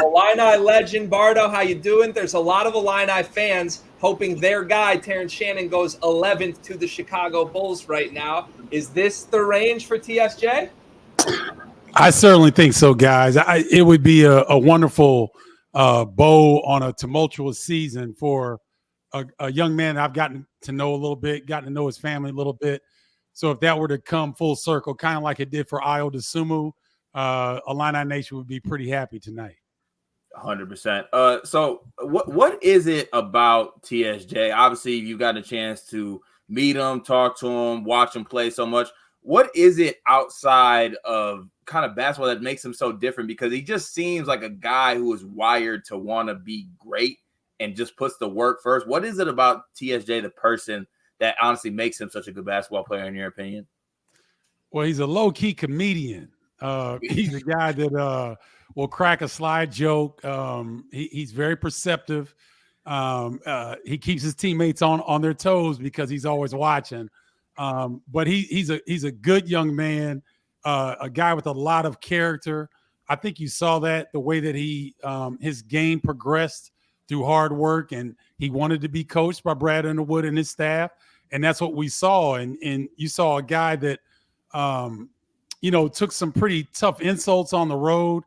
Illini legend Bardo, how you doing? There's a lot of Illini fans hoping their guy, Terrence Shannon, goes 11th to the Chicago Bulls right now. Is this the range for TSJ? I certainly think so, guys. It would be a wonderful bow on a tumultuous season for a young man I've gotten to know a little bit, gotten to know his family a little bit. So if that were to come full circle, kind of like it did for Ayo Dosunmu, Illini Nation would be pretty happy tonight. 100%. So what is it about TSJ? Obviously, you got a chance to meet him, talk to him, watch him play so much. What is it outside of kind of basketball that makes him so different? Because he just seems like a guy who is wired to want to be great and just puts the work first. What is it about TSJ, the person, that honestly makes him such a good basketball player, in your opinion? Well, he's a low-key comedian. He's a guy that will crack a slide joke. He's very perceptive. He keeps his teammates on their toes because he's always watching. But he's a good young man, a guy with a lot of character. I think you saw that the way that his game progressed through hard work, and he wanted to be coached by Brad Underwood and his staff, and that's what we saw. And you saw a guy that took some pretty tough insults on the road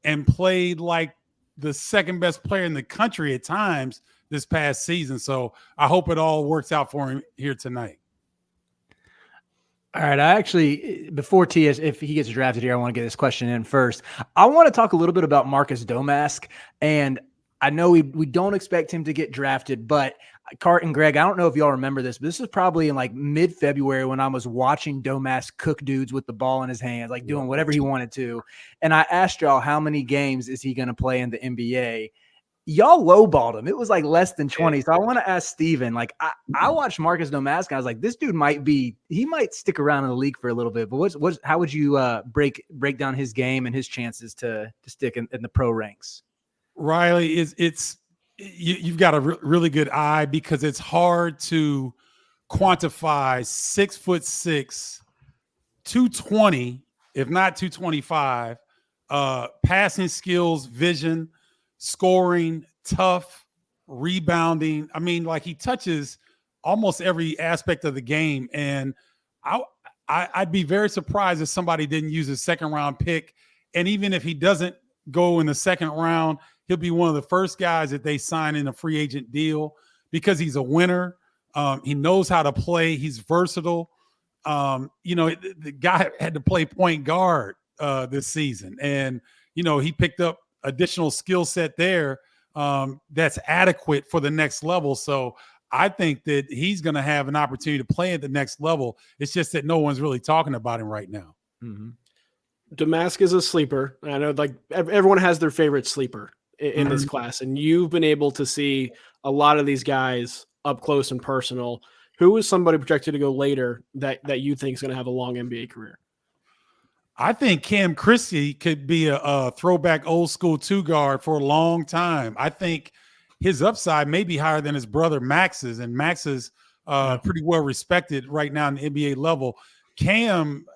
and played like the second best player in the country at times this past season. So I hope it all works out for him here tonight. All right. I actually, before TS, if he gets drafted here, I want to get this question in first. I want to talk a little bit about Marcus Domask. And I know we don't expect him to get drafted, but Cart and Greg, I don't know if y'all remember this, but this was probably in like mid-February when I was watching Domask cook dudes with the ball in his hands, like doing whatever he wanted to. And I asked y'all, how many games is he going to play in the NBA? Y'all lowballed him. It was like less than 20. So I want to ask Stephen, like I watched Marcus Domask and I was like, this dude might stick around in the league for a little bit, but how would you break down his game and his chances to stick in the pro ranks? Riley, you've got a really good eye because it's hard to quantify 6'6", 220, if not 225, passing skills, vision, scoring, tough, rebounding. I mean, like he touches almost every aspect of the game. And I'd be very surprised if somebody didn't use a second round pick. And even if he doesn't go in the second round, he'll be one of the first guys that they sign in a free agent deal because he's a winner. He knows how to play. He's versatile. The guy had to play point guard this season. And, he picked up additional skill set there that's adequate for the next level. So I think that he's going to have an opportunity to play at the next level. It's just that no one's really talking about him right now. Mm-hmm. Domask is a sleeper. I know like everyone has their favorite sleeper in this class, and you've been able to see a lot of these guys up close and personal. Who is somebody projected to go later that you think is going to have a long NBA career? I think Cam Christie could be a throwback old school two guard for a long time. I think his upside may be higher than his brother Max's, and Max is pretty well respected right now in the NBA level. Cam,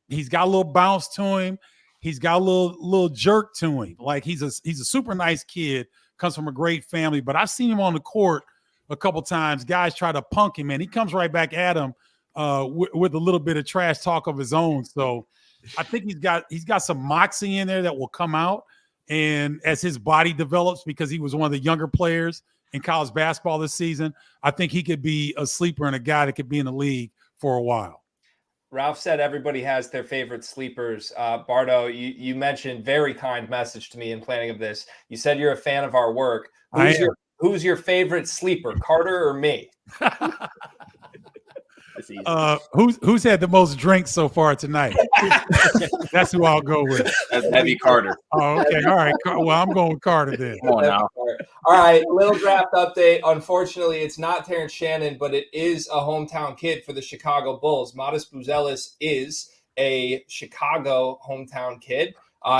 he's got a little bounce to him. He's got a little jerk to him. Like he's a super nice kid, comes from a great family. But I've seen him on the court a couple times. Guys try to punk him, and he comes right back at him with a little bit of trash talk of his own. So I think he's got some moxie in there that will come out. And as his body develops, because he was one of the younger players in college basketball this season, I think he could be a sleeper and a guy that could be in the league for a while. Ralph said everybody has their favorite sleepers. Bardo, you mentioned very kind message to me in planning of this. You said you're a fan of our work. Who's your favorite sleeper, Carter or me? Who's had the most drinks so far tonight? That's who I'll go with. That's heavy Carter. Oh, okay. All right. Well, I'm going with Carter then. Come on now. All right. Little draft update. Unfortunately, it's not Terrence Shannon, but it is a hometown kid for the Chicago Bulls. Modest Buzelis is a Chicago hometown kid.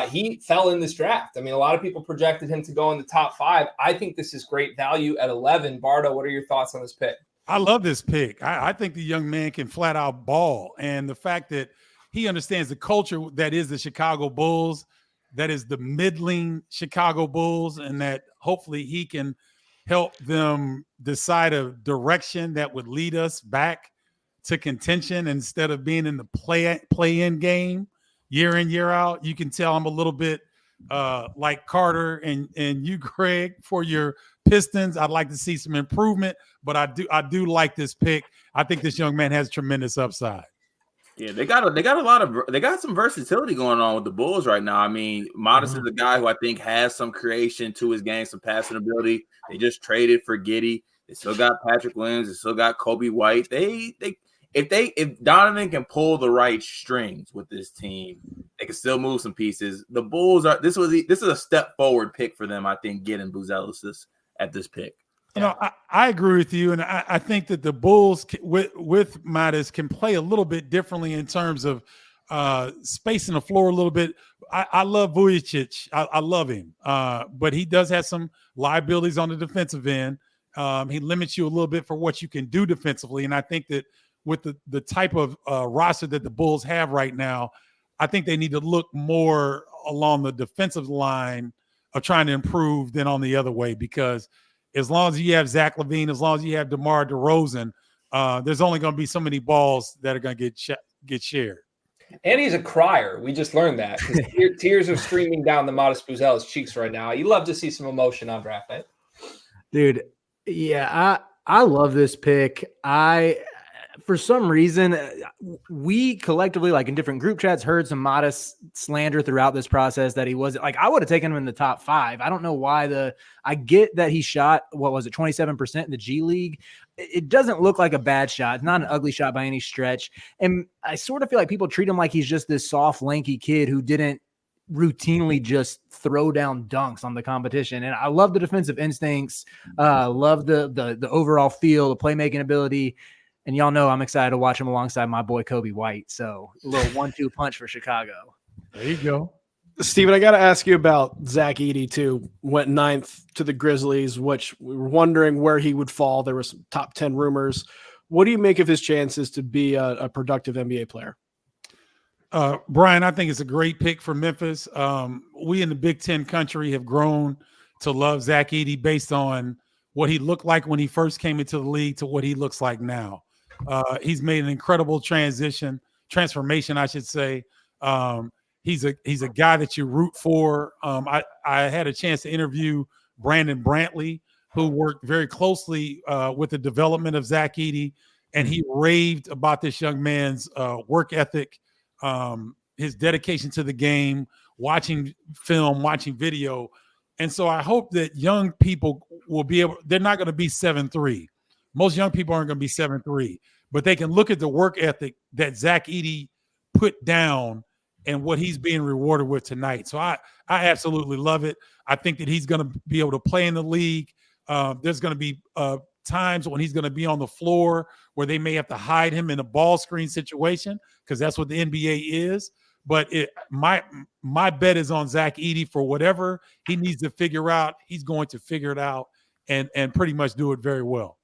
He fell in this draft. I mean, a lot of people projected him to go in the top 5. I think this is great value at 11. Bardo, what are your thoughts on this pick? I love this pick. I think the young man can flat out ball. And the fact that he understands the culture that is the Chicago Bulls, that is the middling Chicago Bulls, and that hopefully he can help them decide a direction that would lead us back to contention instead of being in the play-in game year in, year out. You can tell I'm a little bit like Carter and you, Greg, for your Pistons. I'd like to see some improvement, but I do like this pick. I think this young man has tremendous upside. Yeah, they got some versatility going on with the Bulls right now. I mean, Modest is a guy who I think has some creation to his game, some passing ability. They just traded for Giddey. They still got Patrick Williams. They still got Kobe White. If Donovan can pull the right strings with this team, they can still move some pieces. The Bulls this is a step forward pick for them. I think getting Buzelis at this pick. You know, I agree with you, and I think that the Bulls with Mattis can play a little bit differently in terms of spacing the floor a little bit. I love Vujicic. I love him, but he does have some liabilities on the defensive end. He limits you a little bit for what you can do defensively, and I think that with the type of roster that the Bulls have right now, I think they need to look more along the defensive line of trying to improve than on the other way, because as long as you have Zach LaVine, as long as you have DeMar DeRozan, there's only going to be so many balls that are going to get shared. And he's a crier. We just learned that, because tears are streaming down the Modest Buzelis cheeks right now. You love to see some emotion on draft night. Dude, yeah, I love this pick. For some reason, we collectively, like in different group chats, heard some Modest slander throughout this process that he wasn't like. I would have taken him in the top 5. I don't know why. I get that he shot, what was it, 27% in the G League. It doesn't look like a bad shot. It's not an ugly shot by any stretch. And I sort of feel like people treat him like he's just this soft, lanky kid who didn't routinely just throw down dunks on the competition. And I love the defensive instincts, love the overall feel, the playmaking ability. And y'all know I'm excited to watch him alongside my boy Kobe White. So a little 1-2 punch for Chicago. There you go. Steven, I got to ask you about Zach Edey, too. Went 9th to the Grizzlies, which we were wondering where he would fall. There were some top 10 rumors. What do you make of his chances to be a productive NBA player? Brian, I think it's a great pick for Memphis. We in the Big Ten country have grown to love Zach Edey based on what he looked like when he first came into the league to what he looks like now. He's made an incredible transformation, I should say. He's a guy that you root for. I had a chance to interview Brandon Brantley, who worked very closely with the development of Zach Edey, and he raved about this young man's work ethic, his dedication to the game, watching film, watching video. And so I hope that young people will be able – they're not going to be 7'3". Most young people aren't going to be 7'3", but they can look at the work ethic that Zach Edey put down and what he's being rewarded with tonight. So I absolutely love it. I think that he's going to be able to play in the league. There's going to be times when he's going to be on the floor where they may have to hide him in a ball screen situation, because that's what the NBA is. But my bet is on Zach Edey for whatever he needs to figure out. He's going to figure it out and pretty much do it very well.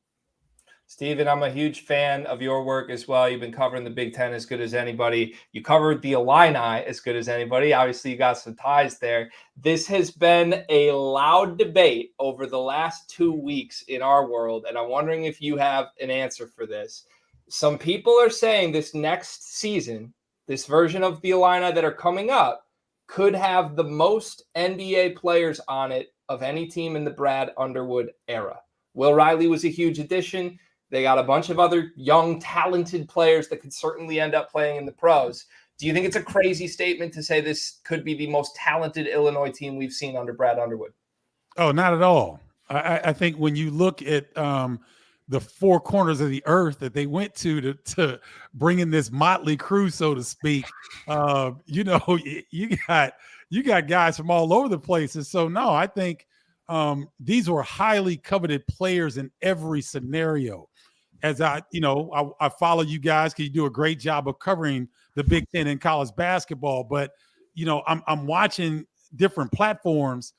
Stephen, I'm a huge fan of your work as well. You've been covering the Big Ten as good as anybody. You covered the Illini as good as anybody. Obviously, you got some ties there. This has been a loud debate over the last 2 weeks in our world, and I'm wondering if you have an answer for this. Some people are saying this next season, this version of the Illini that are coming up, could have the most NBA players on it of any team in the Brad Underwood era. Will Riley was a huge addition. They got a bunch of other young, talented players that could certainly end up playing in the pros. Do you think it's a crazy statement to say this could be the most talented Illinois team we've seen under Brad Underwood? Oh, not at all. I think when you look at the four corners of the earth that they went to bring in this motley crew, so to speak, you got guys from all over the places. So no, I think these were highly coveted players in every scenario. As I follow you guys because you do a great job of covering the Big Ten in college basketball. But I'm watching different platforms,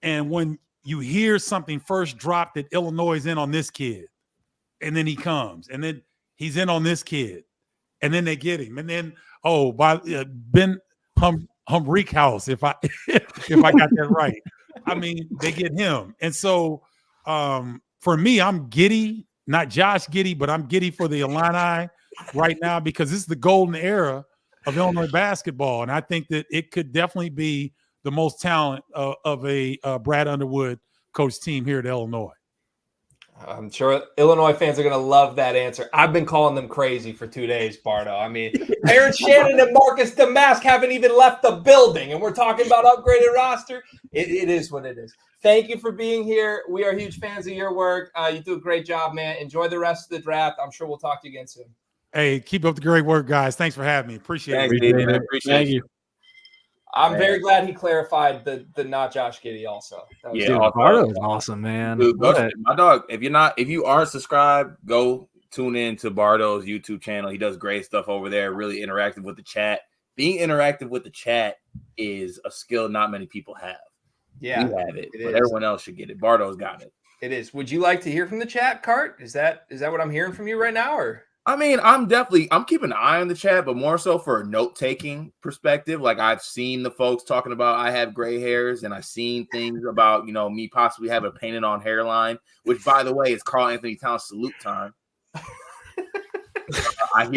and when you hear something first drop that Illinois is in on this kid, and then he comes, and then he's in on this kid, and then they get him, and then Ben Humreek House, if I if I got that right. I mean, they get him. And so for me, I'm giddy, not Josh giddy, but I'm giddy for the Illini right now because this is the golden era of Illinois basketball. And I think that it could definitely be the most talent of a Brad Underwood coach team here at Illinois. I'm sure Illinois fans are going to love that answer. I've been calling them crazy for 2 days, Bardo. I mean, Terrence Shannon and Marcus Damask haven't even left the building, and we're talking about upgraded roster. It is what it is. Thank you for being here. We are huge fans of your work. You do a great job, man. Enjoy the rest of the draft. I'm sure we'll talk to you again soon. Hey, keep up the great work, guys. Thanks for having me. Appreciate it. Appreciate you. I'm very glad he clarified the not Josh Giddey also. That was Dude, Bardo is awesome, man. Dude, my dog, if you aren't subscribed, go tune in to Bardo's YouTube channel. He does great stuff over there, really interactive with the chat. Being interactive with the chat is a skill not many people have. Yeah, we have it, but everyone else should get it. Bardo's got it. It is. Would you like to hear from the chat, Cart? Is that what I'm hearing from you right now, or? I mean, I'm keeping an eye on the chat, but more so for a note-taking perspective. Like I've seen the folks talking about I have gray hairs, and I've seen things about, me possibly having a painted on hairline, which by the way is Carl Anthony Towns salute time.